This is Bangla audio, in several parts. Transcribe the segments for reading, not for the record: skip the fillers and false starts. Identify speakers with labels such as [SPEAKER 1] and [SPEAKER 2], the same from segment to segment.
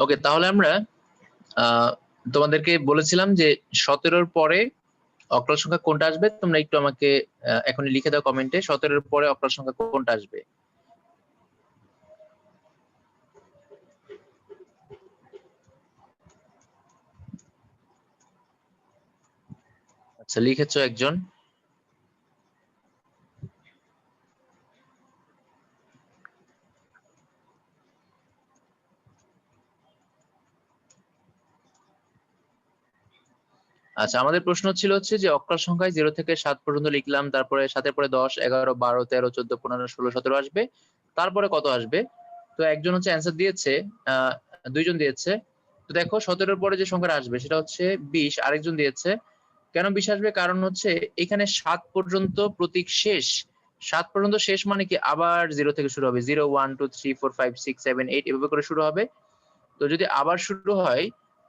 [SPEAKER 1] ওকে, তাহলে আমরা তোমাদেরকে বলেছিলাম যে 17-র পরে অক্টাল সংখ্যা কোনটা আসবে। তোমরা একটু আমাকে এখনই লিখে দাও কমেন্টে 17-র পরে অক্টাল সংখ্যা কোনটা আসবে। আচ্ছা, লিখেছো একজন। আচ্ছা, আমাদের প্রশ্ন ছিল হচ্ছে যে অক্টাল সংখ্যায় 0 থেকে 7 পর্যন্ত লিখলাম, তারপরে 7-এর পরে 10, 11, 12, 13, 14, 15, 16, 17 আসবে, তারপরে কত আসবে। তো একজন হচ্ছে অ্যান্সার দিয়েছে, দুইজন দিয়েছে। তো দেখো 17-র পরে যে সংখ্যাটা আসবে সেটা হচ্ছে 20। আরেকজন দিয়েছে। কেন 20 আসবে? কারণ হচ্ছে এখানে 7 পর্যন্ত প্রতীক শেষ। 7 পর্যন্ত শেষ মানে কি আবার 0 থেকে শুরু হবে, 0, 1, 2, 3, 4, 5, 6, 7, 8 এভাবে করে শুরু হবে। তো যদি আবার শুরু হয়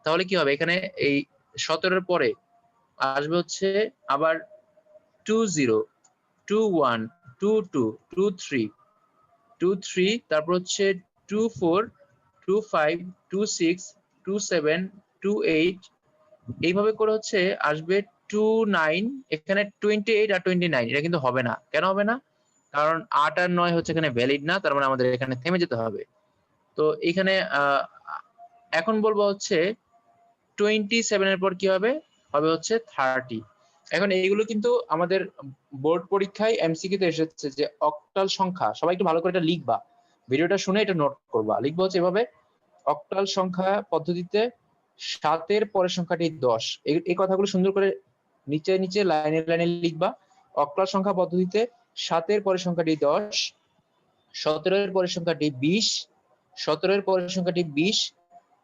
[SPEAKER 1] তাহলে কি হবে, এখানে এই 17-র পরে আসবে হচ্ছে আবার 20, 21, 22, 23, 23, তারপর হচ্ছে 24, 25, 26, 27, 28 এইভাবে করে হচ্ছে আসবে 29। এখানে 28 আর 29 এটা কিন্তু হবে না। কেন হবে না? কারণ 8 আর 9 হচ্ছে এখানে ভ্যালিড না, তার মানে আমাদের এখানে থেমে যেতে হবে। তো এখানে এখন বলবো হচ্ছে 27 এর পর কি হবে, হবে হচ্ছে 30। এখন এইগুলো কিন্তু আমাদের বোর্ড পরীক্ষায় এমসিকিউ তে এসেছে যে অক্টাল সংখ্যা, সবাই একটু ভালো করে এটা লিখবা, ভিডিওটা শুনে এটা নোট করবা। লিখবো হচ্ছে এভাবে, অক্টাল সংখ্যা পদ্ধতিতে 7-এর পরের সংখ্যাটি 10। এই কথাগুলো সুন্দর করে নিচে নিচে লাইনে লাইনে লিখবা। অক্টাল সংখ্যা পদ্ধতিতে 7-এর পরের সংখ্যাটি 10, 17-এর পরের সংখ্যাটি 20, 17-এর পরের সংখ্যাটি 20,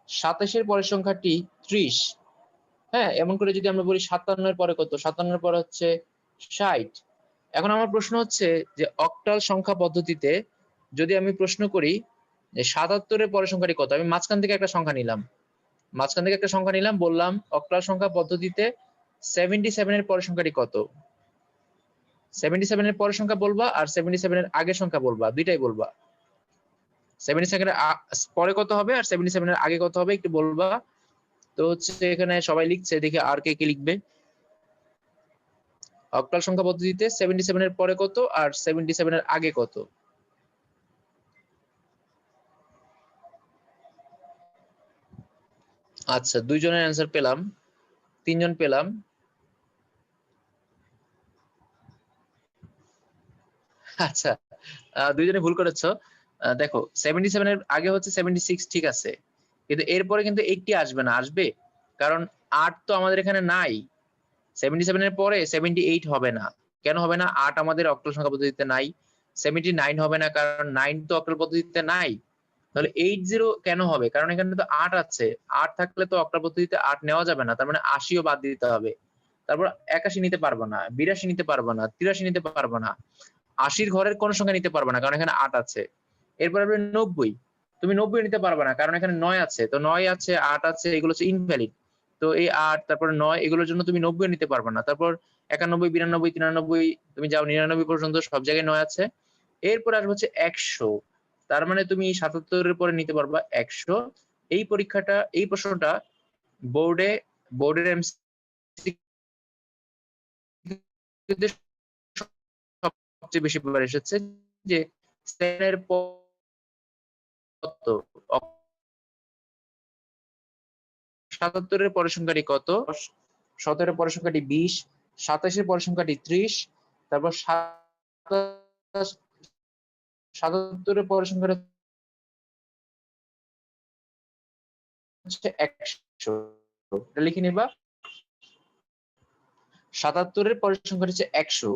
[SPEAKER 1] 27-এর পরের সংখ্যাটি 30। হ্যাঁ, এমন করে যদি আমরা বলি 57-এর পরে কত, 57-এর পরে হচ্ছে 60। এখন আমার প্রশ্ন হচ্ছে যে অক্টাল সংখ্যা পদ্ধতিতে যদি আমি প্রশ্ন করি যে 77-এর পরের সংখ্যাটি কত, আমি মাঝখান থেকে একটা সংখ্যা নিলাম, বললাম অক্টাল সংখ্যা পদ্ধতিতে 77-এর পরের সংখ্যাটি কত। 77-এর পরের সংখ্যা বলবা আর 77-এর আগের সংখ্যা বলবা, দুইটাই বলবা। 77-এর পরে কত হবে আর 77-এর আগে কত হবে একটু বলবা। তো হচ্ছে এখানে সবাই লিখছে, দেখি আর কে কে লিখবে। অক্টাল সংখ্যা পদ্ধতিতে 77-এর পরে কত আর 77-এর আগে কত। আচ্ছা, দুইজনের অ্যান্সার পেলাম, তিনজন পেলাম। আচ্ছা, দুইজনে ভুল করেছো। দেখো 77 এর আগে হচ্ছে 76, ঠিক আছে, কিন্তু এরপরে কিন্তু 80 আসবে না, আসবে কারণ 8 তো আমাদের এখানে নাই। 77 এর পরে 78 হবে না। কেন হবে না? 8 আমাদের অক্টাল সংখ্যা পদ্ধতিতে নাই। 79 হবে না, কারণ 9 তো অক্টাল পদ্ধতিতে নাই। তাহলে 80 কেন হবে? কারণ এখানে তো 8 আছে। 8 থাকলে তো অক্টাল পদ্ধতিতে 8 নেওয়া যাবে না, তার মানে 80ও বাদ দিতে হবে। তারপর 81 নিতে পারবো না, 82 নিতে পারবো না, 83 নিতে পারবো না, 80-র ঘরের কোন সংখ্যা নিতে পারবে না, কারণ এখানে 8 আছে। এরপর আপনি 90, তুমি 90 নিতে পারবে না, কারণ এখানে 9 আছে। তো 9 আছে, 8 আছে, এগুলো হচ্ছে ইনভ্যালিড। তো এই 8 তারপর 9 এগুলোর জন্য তুমি 90 নিতে পারবে না। তারপর 91, 92, 93 তুমি যাও 99 পর্যন্ত, সব জায়গায় 9 আছে। এরপর আসবে হচ্ছে 100, তার মানে তুমি 77-এর পরে নিতে পারবা 100। এই পরীক্ষাটা, এই প্রশ্নটা বোর্ডের এমসিকিউ সবচেয়ে বেশি বার এসেছে যে 7-এর কত, 77-এর পরের সংখ্যাটি কত, 17-এর পরের সংখ্যাটি 20, 27-এর পরের সংখ্যাটি 30, তারপর 77-এর পরের সংখ্যাটা হচ্ছে 100। এটা লিখে নিবা। 77-এর পরের সংখ্যাটা হচ্ছে 100।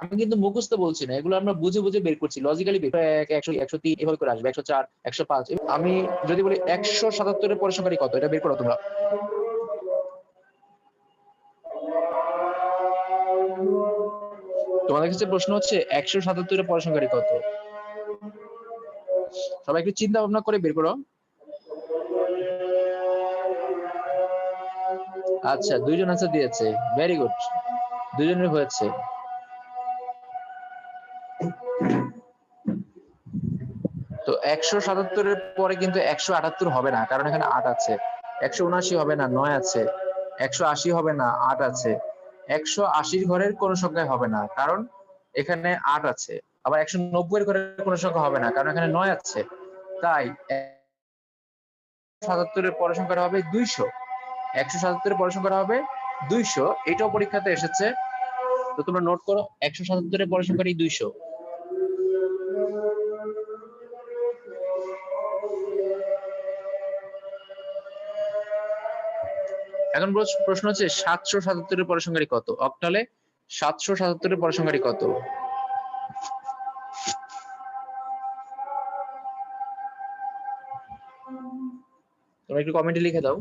[SPEAKER 1] আমি কিন্তু মুখস্থ বলছি না, এগুলো আমরা বুঝে বুঝে বের করছি, লজিক্যালি বের 100, 103 এভাবে করে আসবে, 104, 105। আমি যদি বলি 177-এর পরের সংখ্যাটি কত, এটা বের করো তোমরা। তোমাদের কাছে প্রশ্ন হচ্ছে 177-এর পরের সংখ্যাটি কত। সবাই একটু চিন্তা ভাবনা করে বের করো। আচ্ছা, দুইজন আনসার দিয়েছে, ভেরি গুড, দুইজনের হয়েছে। তো 177-এর পরে কিন্তু 178 হবে না, কারণ এখানে 8 আছে। 179 হবে না, 9 আছে। 180 হবে না, 8 আছে। 180 ঘরের কোন সংখ্যায় হবে না, কারণ এখানে 8 আছে। আবার 190 এর ঘরের কোন সংখ্যা হবে না, কারণ এখানে 9 আছে। তাই 177 এর পরের সংখ্যাটা হবে 200। 177 এর পরের সংখ্যাটা হবে 200। এটাও পরীক্ষাতে এসেছে, তো তোমরা নোট করো 177 এর পরের সংখ্যাটি 200। এখন প্রশ্ন হচ্ছে 777 এর পরের সংখ্যাটি কত? অক্টালে 777 এর পরের সংখ্যাটি কত? তোমরা একটু কমেন্টে লিখে দাও।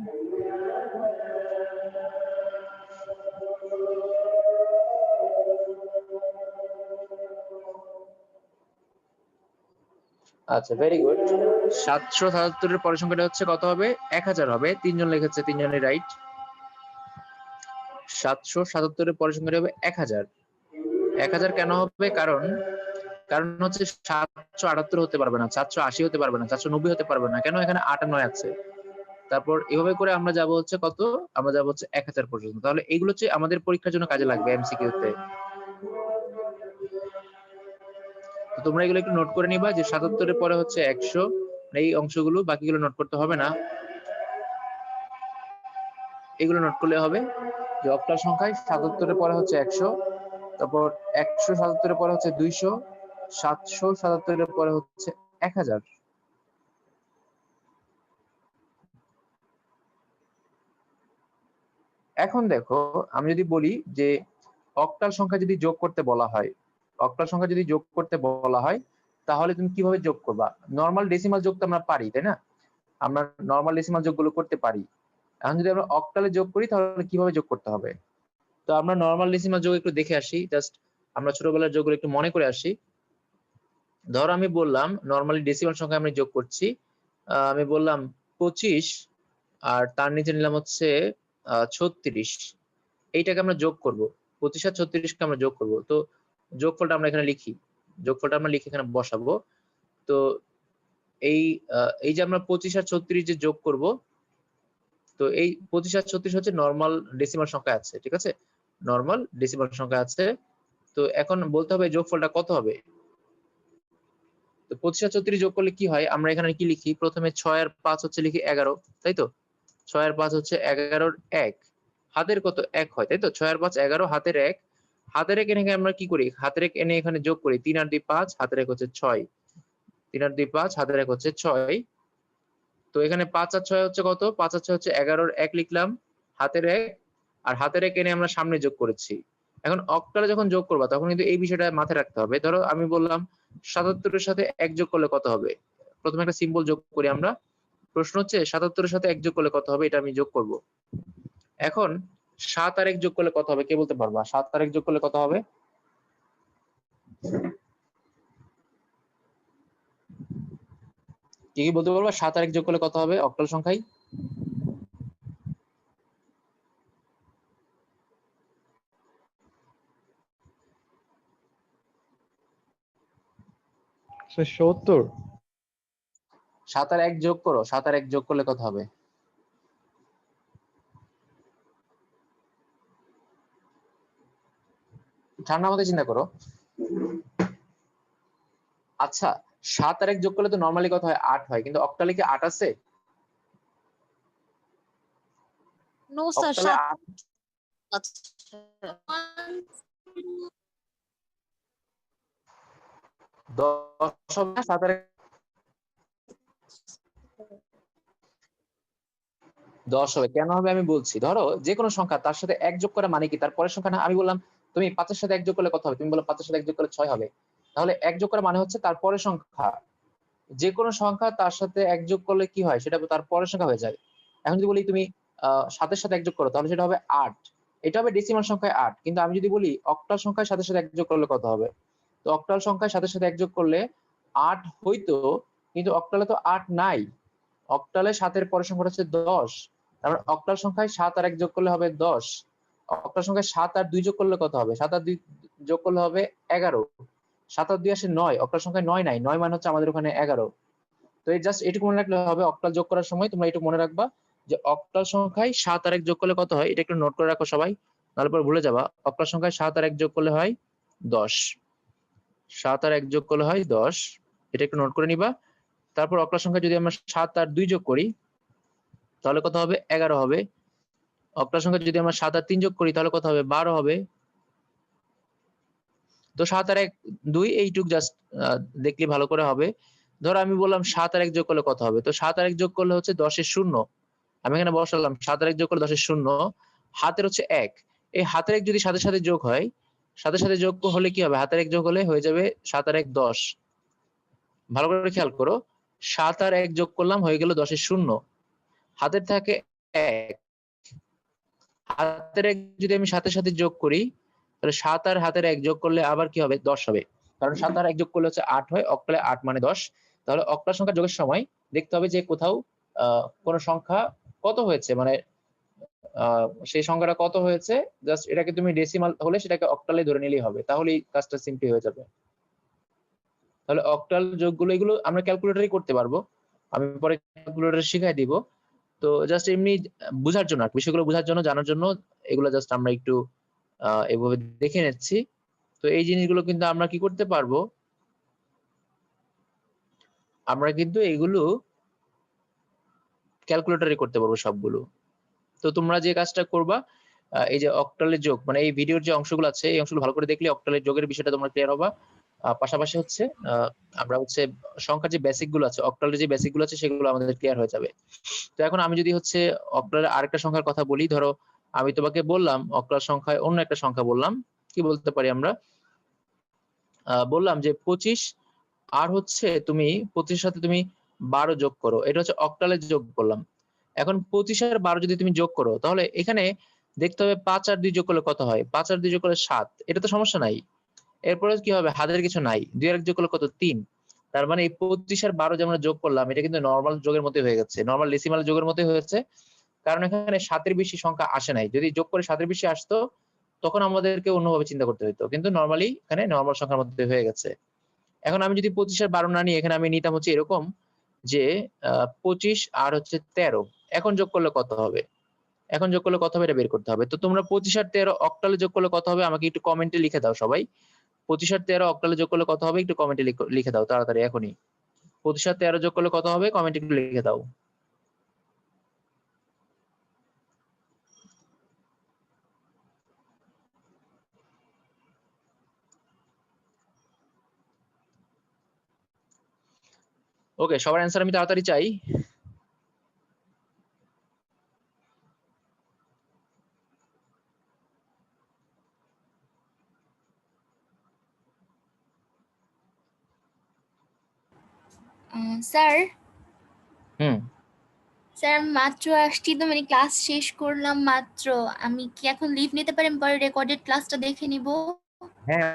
[SPEAKER 1] আচ্ছা, ভেরি গুড। 777 এর পরের সংখ্যাটা হচ্ছে কত হবে? 1000 হবে। 3 জন লিখেছে, 3 জনই রাইট। 777 এর পরের সংখ্যাটা হবে 1000। 1000 কেন হবে? কারণ হচ্ছে 778 হতে পারবে না, 780 হতে পারবে না, 490 হতে পারবে না। কেন? এখানে 8 আর 9 আছে। তারপর এভাবে করে আমরা যাব হচ্ছে কত? আমরা যাব হচ্ছে 1000 পর্যন্ত। তাহলে এগুলো হচ্ছে আমাদের পরীক্ষার জন্য কাজে লাগবে এমসিকিউ তে। তো তোমরা এগুলো একটু নোট করে নিবা যে 77 এর পরে হচ্ছে 100, এই অংশগুলো, বাকিগুলো নোট করতে হবে না। এগুলো নোট করলে হবে যে অক্টাল সংখ্যায় 77 এর পরে হচ্ছে 100, তারপর 177 এর পরে হচ্ছে 200, 777 এর পরে হচ্ছে 1000। এখন দেখো, আমি যদি বলি যে অক্টাল সংখ্যা যদি যোগ করতে বলা হয়, অক্টাল সংখ্যা যদি যোগ করতে বলা হয়, তাহলে তুমি কিভাবে যোগ করবা? নরমাল ডেসিমাল যোগ তো আমরা পারি, তাই না? আমরা নরমাল ডেসিমাল যোগগুলো করতে পারি। এখন যদি আমরা অক্টালে যোগ করি, তাহলে কিভাবে যোগ করতে হবে? তো আমরা নরমাল ডেসিমাল যোগ একটু দেখে আসি, জাস্ট আমরা ছোটবেলার যোগগুলো একটু মনে করে আসি। ধরো আমি বললাম নরমালি ডেসিমাল সংখ্যা আমি যোগ করছি, আমি বললাম 25 আর তার নিচে নিলাম হচ্ছে 36। এইটাকে আমরা যোগ করব, 25 আর 36 কে আমরা যোগ করব। তো যোগফলটা আমরা এখানে লিখি, যোগফলটা আমরা লিখে এখানে বসাবো। তো এই যে আমরা 25 আর 36 যে যোগ করব, তো এই 25 আর 36 হচ্ছে নরমাল ডেসিমাল সংখ্যা আছে, ঠিক আছে? নরমাল ডেসিমাল সংখ্যা আছে। তো এখন বলতে হবে যোগফলটা কত হবে। তো 25 আর 36 যোগ করলে কি হয়, আমরা এখানে কি লিখি? প্রথমে 6 আর 5 হচ্ছে লিখি 11, তাই তো? 6 আর 5 হচ্ছে 11-র 1, হাতের কত 1 হয়, তাই তো? 6 আর 5 11, হাতের 1। হাতের 1 এনে আমরা কি করি? হাতের 1 এনে এখানে যোগ করি, 3 আর 2 5, হাতের 1 হচ্ছে 6। 3 আর 2 5, হাতের 1 হচ্ছে 6। তো এখানে 5 আর 6 হচ্ছে কত? 5 আর 6 হচ্ছে 11-র 1 লিখলাম, হাতের 1, আর হাতের 1 এনে আমরা সামনে যোগ করেছি। এখন অক্টালে যখন যোগ করবা, তখন কিন্তু এই বিষয়টা মাথায় রাখতে হবে। ধরো আমি বললাম 77 এর সাথে 1 যোগ করলে কত হবে? প্রথমে একটা সিম্বল যোগ করি আমরা। প্রশ্ন হচ্ছে 77 এর সাথে 1 যোগ করলে কত হবে, এটা আমি যোগ করব। এখন 7 আর 1 যোগ করলে কত হবে? কে বলতে পারবা? 7 আর 1 যোগ করলে কত হবে? কি বলতে পারবা? 7 আর 1 যোগ করলে কত হবে অক্টাল সংখ্যায়?
[SPEAKER 2] স্যার 70।
[SPEAKER 1] 7 আর 1 যোগ করো, 7 আর 1 যোগ করলে কত হবে? ঠান্ডা মাথায় চিন্তা করো। আচ্ছা, 7 আর 1 যোগ করলে তো নরমালি কত হয়? 8 হয়, কিন্তু অক্টালে কি 8 আছে?
[SPEAKER 3] নো স্যার,
[SPEAKER 1] অক্টালে
[SPEAKER 3] 7 আছে।
[SPEAKER 1] 10 হবে না? 7 আর 10 হবে। কেন হবে আমি বলছি। ধরো যে কোনো সংখ্যা তার সাথে 1 যোগ করা মানে কি? তার পরের সংখ্যা না? আমি বললাম তুমি 5 এর সাথে 1 যোগ করলে কত হবে? তুমি বললে 5 এর সাথে 1 যোগ করলে 6 হবে। তাহলে 1 যোগ করা মানে হচ্ছে তার পরের সংখ্যা। যে কোনো সংখ্যা তার সাথে 1 যোগ করলে কি হয়? সেটা তার পরের সংখ্যা হয়ে যায়। এখন যদি বলি তুমি 7 এর সাথে 1 যোগ করো, তাহলে সেটা হবে 8। এটা হবে ডেসিমাল সংখ্যায় 8। কিন্তু আমি যদি বলি অক্টাল সংখ্যার সাথে 1 যোগ করলে কত হবে? তো অক্টাল সংখ্যার সাথে 1 যোগ করলে 8 হইতো, কিন্তু অক্টালে তো 8 নাই। অক্টালে 7 এর পরের সংখ্যাটা হচ্ছে 10। তারপর অক্টাল সংখ্যায় 7 আর 1 যোগ করলে হবে 10। অক্টাল সংখ্যায় 7 আর 2 যোগ করলে কত হবে? 7 আর 2 যোগ করলে হবে 11। 7 আর 2 আসে 9, অক্টাল সংখ্যায় 9 নাই। 9 মানে হচ্ছে আমাদের ওখানে 11। এই জাস্ট এটুকু মনে রাখলে হবে, অক্টাল যোগ করার সময় তোমরা এটুকু মনে রাখবা যে অক্টাল সংখ্যায় 7 আর 1 যোগ করলে কত হয়, এটা একটু নোট করে রাখো সবাই, নাহলে পরে ভুলে যাবা। অক্টাল সংখ্যায় 7 আর 1 যোগ করলে হয় 10, 7 আর 1 যোগ করলে হয় 10, এটা একটু নোট করে নিবা। তারপর অক্টাল সংখ্যায় যদি আমরা 7 আর 2 যোগ করি তাহলে কত হবে, 11 হবে। অক্টাল সংখ্যায় যদি আমরা 7 আর 3 যোগ করি তাহলে কত হবে, 12 হবে। তো 7 আর 1 2 এইটুক জাস্ট দেখলে ভালো করে হবে। ধরো আমি বললাম 7 আর 1 যোগ করলে কত হবে, তো 7 আর 1 যোগ করলে হচ্ছে 10 এর শূন্য, আমি এখানে বসালাম 7 আর 1 যোগ করলে 10 এর শূন্য, হাতের হচ্ছে 1, এই হাতের 1 যদি সাথে সাথে যোগ হয়, সাথে সাথে যোগ হলে কি হবে, হাতের 1 যোগ হলে হয়ে যাবে 7 আর 1 10। ভালো করে খেয়াল করো, 7 আর 1 যোগ করলাম হয়ে গেল 10 এর শূন্য, হাতের থাকে 1, হাতের 1 যদি আমি সাথে সাথে যোগ করি তাহলে 7 আর হাতের 1 যোগ করলে আবার কি হবে, 10 হবে। কারণ 7 আর 1 যোগ করলে হচ্ছে 8 হয়, অক্টালে 8 মানে 10। তাহলে অক্টাল সংখ্যা যোগের সময় দেখতে হবে যে কোথাও কোন সংখ্যা কত হয়েছে, মানে সেই সংখ্যাটা কত হয়েছে, জাস্ট এটাকে তুমি ডেসিমাল হলে সেটাকে অক্টালে ধরে নিলেই হবে, তাহলেই কাজটা সিম্পলি হয়ে যাবে। তাহলে অক্টাল যোগগুলো এগুলো আমরা ক্যালকুলেটরেই করতে পারবো, আমি পরে ক্যালকুলেটর শিখাই দিব। তো জাস্ট এমনি বুঝার জন্য, বিষয়গুলো বুঝার জন্য, জানার জন্য এগুলো জাস্ট আমরা একটু এভাবে দেখে নিচ্ছি। তো এই জিনিসগুলো কিন্তু আমরা কি করতে পারবো, আমরা কিন্তু এগুলো ক্যালকুলেটরে করতে পারবো সবগুলো। তো তোমরা যে কাজটা করবা, এই যে অক্টালের যোগ, মানে এই ভিডিওর যে অংশগুলো আছে এই অংশগুলো ভালো করে দেখলে অক্টালের যোগের বিষয়টা তোমরা ক্লিয়ার হবা। পাশাপাশি হচ্ছে আমরা হচ্ছে সংখ্যার যে বেসিক গুলো আছে, অক্টালের যে বেসিক গুলো আছে সেগুলো আমাদের ক্লিয়ার হয়ে যাবে। তো এখন আমি যদি হচ্ছে অক্টালের আরেকটা সংখ্যার কথা বলি, ধরো আমি তোমাকে বললাম অক্টাল সংখ্যায় অন্য একটা সংখ্যা বললাম, কি বলতে পারি আমরা, বললাম যে 25 আর হচ্ছে তুমি 25 এর সাথে তুমি 12 যোগ করো, এটা হচ্ছে অক্টালের যোগ করলাম। এখন 25 আর 12 যদি তুমি যোগ করো তাহলে এখানে দেখতে হবে 5 আর 2 যোগ করলে কত হয়, 5 আর 2 যোগ করলে 7, এটা তো সমস্যা নাই। এরপরে কি হবে, হাতের কিছু নাই, 2 আর 1 যোগ করলে কত, 3। তার মানে এই 25 আর 12 যে আমরা যোগ করলাম এটা কিন্তু নরমাল যোগের মতোই হয়ে গেছে, নরমাল ডেসিমাল যোগের মতোই হয়েছে, কারণ এখানে 7 এর বেশি সংখ্যা আসে নাই। যদি যোগ করে 7 এর বেশি আসতো তখন আমাদেরকে অন্যভাবে চিন্তা করতে হতো, কিন্তু নরমালি এখানে নরমাল সংখ্যার মধ্যে হয়ে গেছে। এখন আমি যদি 25 আর 12 না নিয়ে এখানে আমি নিতাম হচ্ছে এরকম যে 25 আর হচ্ছে 13, এখন যোগ করলে কত হবে, এখন যোগ করলে কত হবে এটা বের করতে হবে। তো তোমরা 25 আর 13 অক্টালে যোগ করলে কত হবে আমাকে একটু কমেন্টে লিখে দাও সবাই। 25 আর 13 অক্টালে যোগ করলে কত হবে একটু কমেন্টে লিখে দাও তাড়াতাড়ি এখনই। 25 আর 13 যোগ করলে কত হবে কমেন্টে একটু লিখে দাও। ওকে, সবার অ্যান্সার আমি তাড়াতাড়ি চাই।
[SPEAKER 2] স্যার
[SPEAKER 1] হুম,
[SPEAKER 2] স্যার মাত্র আসছি তো, মানে ক্লাস শেষ করলাম মাত্র, আমি কি এখন লিভ নিতে পারি? আমি পরে রেকর্ডেড ক্লাসটা দেখে নিব।
[SPEAKER 1] হ্যাঁ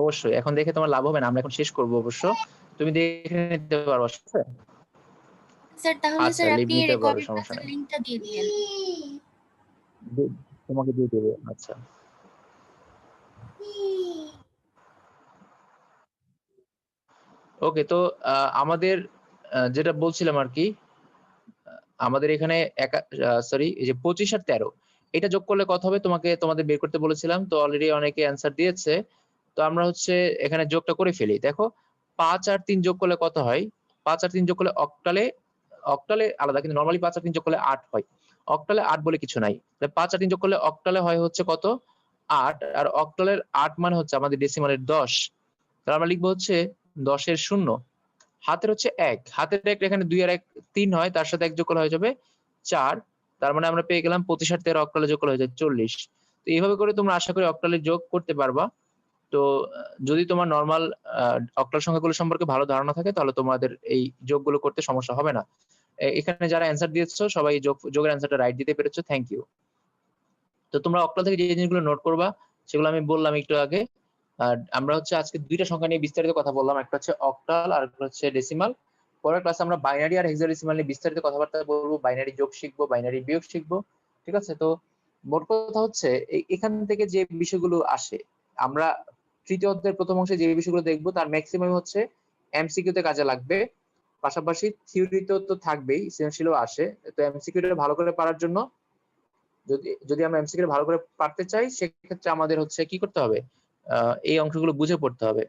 [SPEAKER 1] অবশ্যই, এখন দেখে তোমার লাভ হবে না, আমরা এখন শেষ করব অবশ্য, তুমি দেখে নিতে পারবা।
[SPEAKER 2] স্যার তাহলে
[SPEAKER 1] আচ্ছা,
[SPEAKER 2] স্যার
[SPEAKER 1] লিভ
[SPEAKER 2] আপনি
[SPEAKER 1] নিতে পারো,
[SPEAKER 2] রেকর্ডেড
[SPEAKER 1] সমস্যা
[SPEAKER 2] ক্লাসের
[SPEAKER 1] নাই,
[SPEAKER 2] লিংকটা দিয়ে দিয়েন।
[SPEAKER 1] তোমাকে দিয়ে দেবে। আচ্ছা, ওকে। তো আমাদের যেটা বলছিলাম আর কি, আমাদের এখানে সরি, এই যে 25 আর 13 এটা যোগ করলে কত হবে তোমাদের বের করতে বলেছিলাম, তো অলরেডি অনেকে অ্যান্সার দিয়েছে। তো আমরা হচ্ছে এখানে যোগটা করে ফেলি। দেখো 5 আর 3 যোগ করলে কত হয়, 5 আর 3 যোগ করলে অক্টালে, অক্টালে আলাদা, কিন্তু নরমালি 5 আর 3 যোগ করলে 8 হয়। অক্টালে 8 বলে কিছু নাই। 5 আর 3 যোগ করলে অক্টালে হয় হচ্ছে কত, 8, আর অক্টালের 8 মানে হচ্ছে আমাদের ডেসিমালের 10। তাহলে আমরা লিখবো হচ্ছে 10 এর শূন্য, হাতের হচ্ছে 1, হাতের 1 এখানে 2 আর 1 3 হয়, তার সাথে 1 যোগ করলে হয়ে যাবে 4। তার মানে আমরা পেয়ে গেলাম 25 আর 13 অক্টালে যোগ করলে হয়ে যায় 40। তো এইভাবে করে তোমরা আশা করি অক্টালে যোগ করতে পারবা। তো যদি তোমার নরমাল অক্টাল সংখ্যাগুলো সম্পর্কে ভালো ধারণা থাকে তাহলে তোমাদের এই যোগগুলো করতে সমস্যা হবে না। এখানে যারা অ্যান্সার দিয়েছো সবাই যোগের অ্যান্সারটা রাইট দিতে পেরেছো, থ্যাংক ইউ। তো তোমরা অক্টাল থেকে যে জিনিসগুলো নোট করবা সেগুলো আমি বললাম একটু আগে। আর আমরা হচ্ছে আজকে দুইটা সংখ্যা নিয়ে বিস্তারিত কথা বললাম, একটা হচ্ছে অক্টাল আর একটা হচ্ছে ডেসিমাল। পরের ক্লাসে আমরা বাইনারি আর হেক্সাডেসিমাল নিয়ে বিস্তারিত কথাবার্তা বলবো, বাইনারি যোগ শিখবো, বাইনারি বিয়োগ শিখবো, ঠিক আছে? তো মোট কথা হচ্ছে এখান থেকে যে বিষয়গুলো আসে, আমরা তৃতীয় অধ্যায়ের প্রথম অংশে যে বিষয়গুলো দেখবো তার ম্যাক্সিমাম হচ্ছে এমসিকিউ তে কাজে লাগবে। পাশাপাশি থিওরিতেও তো থাকবেই, সৃজনশীলও আসে। তো এমসিকিউটা ভালো করে পারার জন্য যদি আমরা এমসিকিউ ভালো করে পারতে চাই, সেক্ষেত্রে আমাদের হচ্ছে কি করতে হবে, এই অংশগুলো বুঝে পড়তে হবে।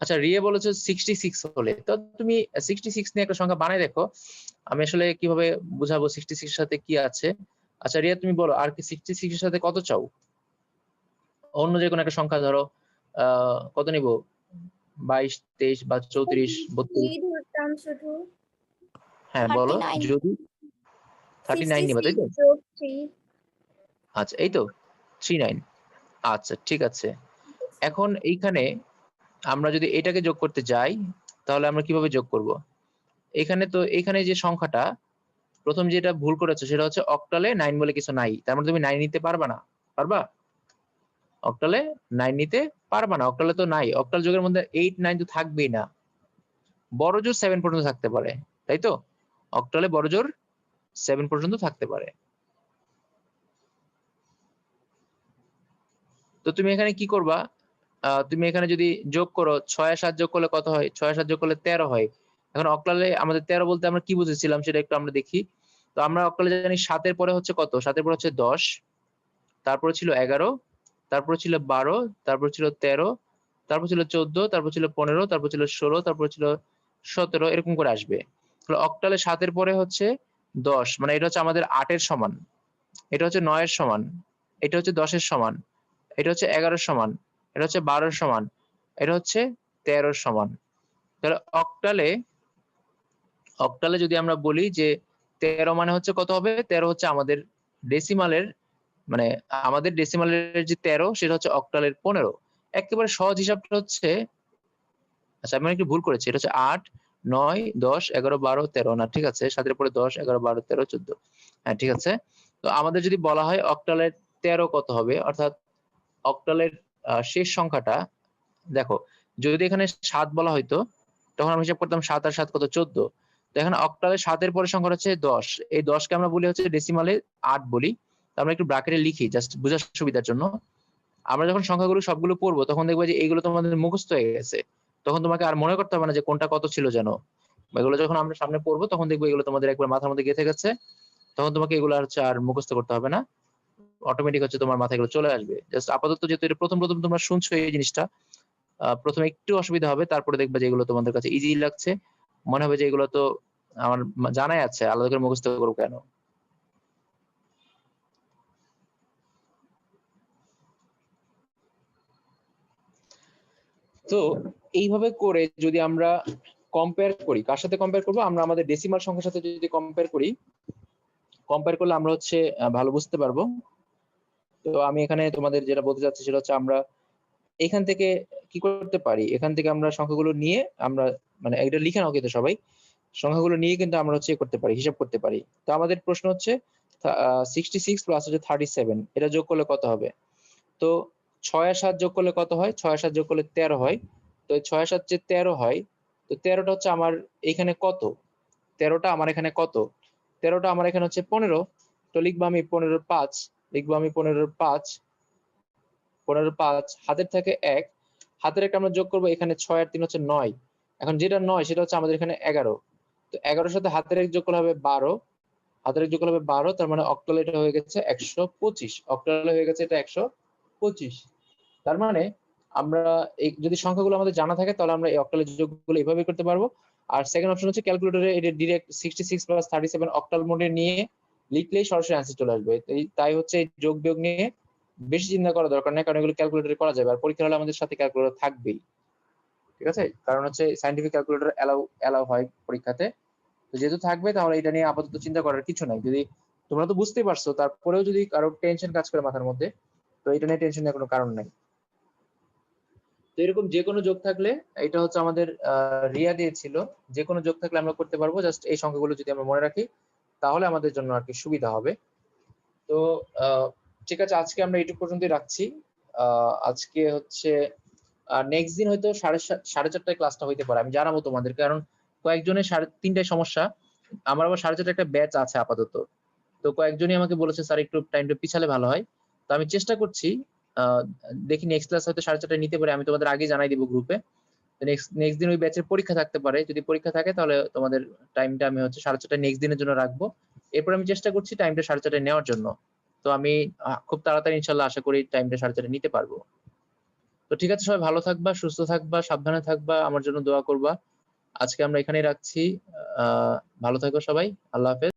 [SPEAKER 1] আচ্ছা, রিয়ে বলেছে 66 হলে, তো তুমি 66 নিয়ে একটা সংখ্যা বানাই দেখো। আমি আসলে কিভাবে বুঝাবো 66 এর সাথে কি আছে। আচ্ছা রিয়া, তুমি বলো আর কি 66 এর সাথে কত চাও? অন্য যে কোনো একটা সংখ্যা ধরো, কত নিব? 22, 23 বা 34, 32?
[SPEAKER 2] ধরতাম শুধু
[SPEAKER 1] হ্যাঁ বলো,
[SPEAKER 2] 39
[SPEAKER 1] যদি 39 নিবা তাই তো?
[SPEAKER 2] 66 যোগ 3
[SPEAKER 1] আচ্ছা এই তো 39। আচ্ছা ঠিক আছে। এখন এইখানে আমরা যদি এটাকে যোগ করতে যাই, তাহলে আমরা কিভাবে যোগ করব? এখানে যে সংখ্যাটা প্রথম যেটা ভুল করেছো সেটা হচ্ছে অক্টালে 9 বলে কিছু নাই। তার মানে তুমি 9 নিতে পারবা না। পারবা? অক্টালে 9 নিতে পারবা না। অক্টালে তো নাই। অক্টাল যুগের মধ্যে 8, 9 তো থাকবেই না। বড় জোর 7 পর্যন্ত থাকতে পারে। তাই তো? অক্টালে বড় জোর 7 পর্যন্ত থাকতে পারে। তো তুমি এখানে কি করবা? তুমি এখানে যদি যোগ করো, 6 আর 7 যোগ করলে কত হয়? 6 আর 7 যোগ করলে 13 হয়। এখন অক্টালে আমাদের 13 বলতে আমরা কি বুঝেছিলাম সেটা একটু আমরা দেখি। তো আমরা অক্টালে জানি 7 এর পরে হচ্ছে কত? 7 এর পরে হচ্ছে 10, তারপরে ছিল 11, তারপরে ছিল 12, তারপর ছিল 13, তারপর ছিল 14, তারপর ছিল 15, তারপর ছিল 16, তারপর ছিল 17, এরকম করে আসবে। তাহলে অক্টালে 7 এর পরে হচ্ছে 10, মানে এটা হচ্ছে আমাদের 8 এর সমান। এটা হচ্ছে 9 এর সমান। এটা হচ্ছে 10 এর সমান। এটা হচ্ছে 11 এর সমান। এটা হচ্ছে 12 এর সমান। এটা হচ্ছে 13 এর সমান। তাহলে অক্টালে যদি আমরা বলি যে 13 মানে হচ্ছে কত হবে? 13 হচ্ছে আমাদের ডেসিমালের, মানে আমাদের ডেসিমালের যে 13 সেটা হচ্ছে অক্টালের 15। একেবারে সহজ হিসাবটা হচ্ছে, আচ্ছা আমি একটু ভুল করেছি, এটা হচ্ছে 8, 9, 10, 11, 12, 13 না, ঠিক আছে, 7 এর পরে 10, 11, 12, 13, 14। হ্যাঁ ঠিক আছে। তো আমাদের যদি বলা হয় অক্টালের 13 কত হবে, অর্থাৎ অক্টালের শেষ সংখ্যাটা দেখো, যদি এখানে 7 বলা হয়তো তখন আমরা হিসাব করতাম 7 আর 7 কত? 14। তো এখানে অক্টালে 7 এর পরে সংখ্যা হচ্ছে 10। এই 10 কে আমরা বলি হচ্ছে ডেসিমালে 8 বলি। তো আমরা একটু ব্র্যাকেটে লিখি জাস্ট বোঝার সুবিধার জন্য। আমরা যখন সংখ্যাগুলো সবগুলো পড়বো তখন দেখবো যে এইগুলো তোমাদের মুখস্থ হয়ে গেছে। তখন তোমাকে আর মনে করতে হবে না যে কোনটা কত ছিল যেন। এগুলো যখন আমরা সামনে পড়বো তখন দেখবো এগুলো তোমাদের একবার মাথার মধ্যে গেঁথে গেছে। তখন তোমাকে এগুলো হচ্ছে আর মুখস্থ করতে হবে না। অটোমেটিক হচ্ছে তোমার মাথায় এগুলো চলে আসবে। জাস্ট আপাতত যেহেতু এটা প্রথম তোমরা শুনছো এই জিনিসটা, প্রথমে একটু অসুবিধা হবে, তারপরে দেখবে যে এগুলো তোমাদের কাছে ইজি লাগছে। মনে হবে যে এগুলো তো আমার জানাই আছে, আলাদা করে মুখস্থ করবো কেন। তো এইভাবে করে যদি আমরা কম্পেয়ার করি, কার সাথে কম্পেয়ার করবো? আমরা আমাদের ডেসিমাল সংখ্যার সাথে যদি কম্পেয়ার করি, কম্পেয়ার করলে আমরা হচ্ছে ভালো বুঝতে পারবো। তো আমি এখানে তোমাদের যেটা বলতে চাচ্ছি সেটা হচ্ছে আমরা এখান থেকে কি করতে পারি, এখান থেকে আমরা সংখ্যাগুলো নিয়ে আমরা, মানে এটা লিখে নাও কিন্তু সবাই, সংখ্যাগুলো নিয়ে কিন্তু আমরা হচ্ছে করতে পারি, হিসাব করতে পারি। তো আমাদের প্রশ্ন হচ্ছে 66 প্লাস হচ্ছে 37, এটা যোগ করলে কত হবে? তো 6 আর 7 যোগ করলে কত হয়? 6 আর 7 যোগ করলে 13 হয়। তো 6 আর 7 যে 13 হয়, তো 13টা হচ্ছে আমার এখানে কত? 13টা আমার এখানে কত? 13টা আমার এখানে হচ্ছে 15। তো লিখবো আমি 15 5, লিখবো আমি 15 5, 15 5, হাতের থেকে 1, হাতের একটা আমরা যোগ করবো, এখানে 6 আর 3 হচ্ছে 9। এখন যেটা 9 সেটা হচ্ছে আমাদের এখানে 11। তো 11 সাথে হাতের এক যোগ করলে হবে 12, হাতের এক যোগ করলে হবে 12, তার মানে অক্টালে এটা হয়ে গেছে 125। অক্টালে হয়ে গেছে এটা 125। তার মানে আমরা এই যদি সংখ্যাগুলো আমাদের জানা থাকে তাহলে আমরা এই অক্টালের যোগগুলো এইভাবে করতে পারবো। আর সেকেন্ড অপশন হচ্ছে ক্যালকুলেটরে এটা ডিরেক্ট 66 প্লাস 37 অক্টাল মোডে নিয়ে লিখলেই সরাসরি অ্যান্সার চলে আসবে। তাই হচ্ছে এই যোগ বিয়োগ নিয়ে বেশি চিন্তা করা দরকার নেই, কারণ এগুলো ক্যালকুলেটরে করা যাবে। আর পরীক্ষা হলে আমাদের সাথে ক্যালকুলেটর থাকবেই, ঠিক আছে, কারণ হচ্ছে সায়েন্টিফিক ক্যালকুলেটর এলাও হয় পরীক্ষাতে। তো যেহেতু থাকবে তাহলে এটা নিয়ে আপাতত চিন্তা করার কিছু নাই। যদি তোমরা তো বুঝতেই পারছো, তারপরেও যদি কারো টেনশন কাজ করে মাথার মধ্যে, তো এটা নিয়ে টেনশন নেওয়ার কোনো কারণ নাই। তো এরকম যে কোনো যোগ থাকলে, এটা হচ্ছে আমাদের রিয়া দিয়েছিল, যে কোনো যোগ থাকলে আমরা করতে পারবো। জাস্ট এই সংখ্যাগুলো যদি আমরা মনে রাখি তাহলে আমাদের জন্য আর কি সুবিধা হবে। তো ঠিক আছে, আজকে আমরা এইটুকু পর্যন্তই রাখছি। আজকে হচ্ছে নেক্সট দিন হয়তো 4:30 ক্লাসটা হইতে পারে, আমি জানাবো তোমাদের, কারণ কয়েকজনের 3:30টায় সমস্যা। আমার আবার 4:30 একটা ব্যাচ আছে আপাতত। তো কয়েকজনই আমাকে বলেছে স্যার একটু টাইমটা পিছালে ভালো হয়। তো আমি চেষ্টা করছি, দেখি নেক্সট ক্লাস হয়তো 4:30টায় নিতে পারি, আমি তোমাদের আগে জানাই দিব গ্রুপে। নেক্সট দিন ওই ব্যাচের পরীক্ষা থাকতে পারে, যদি পরীক্ষা থাকে তাহলে তোমাদের টাইমটা আমি হচ্ছে 4:30 নেক্সট দিনের জন্য রাখবো। এরপর আমি চেষ্টা করছি টাইমটা 4:30 নেওয়ার জন্য। তো আমি খুব তাড়াতাড়ি ইনশাল্লাহ আশা করি টাইমটা 4:30 নিতে পারবো। তো ঠিক আছে, সবাই ভালো থাকবা, সুস্থ থাকবা, সাবধানে থাকবা, আমার জন্য দোয়া করবা। আজকে আমরা এখানেই রাখছি। ভালো থাকো সবাই, আল্লাহ হাফেজ।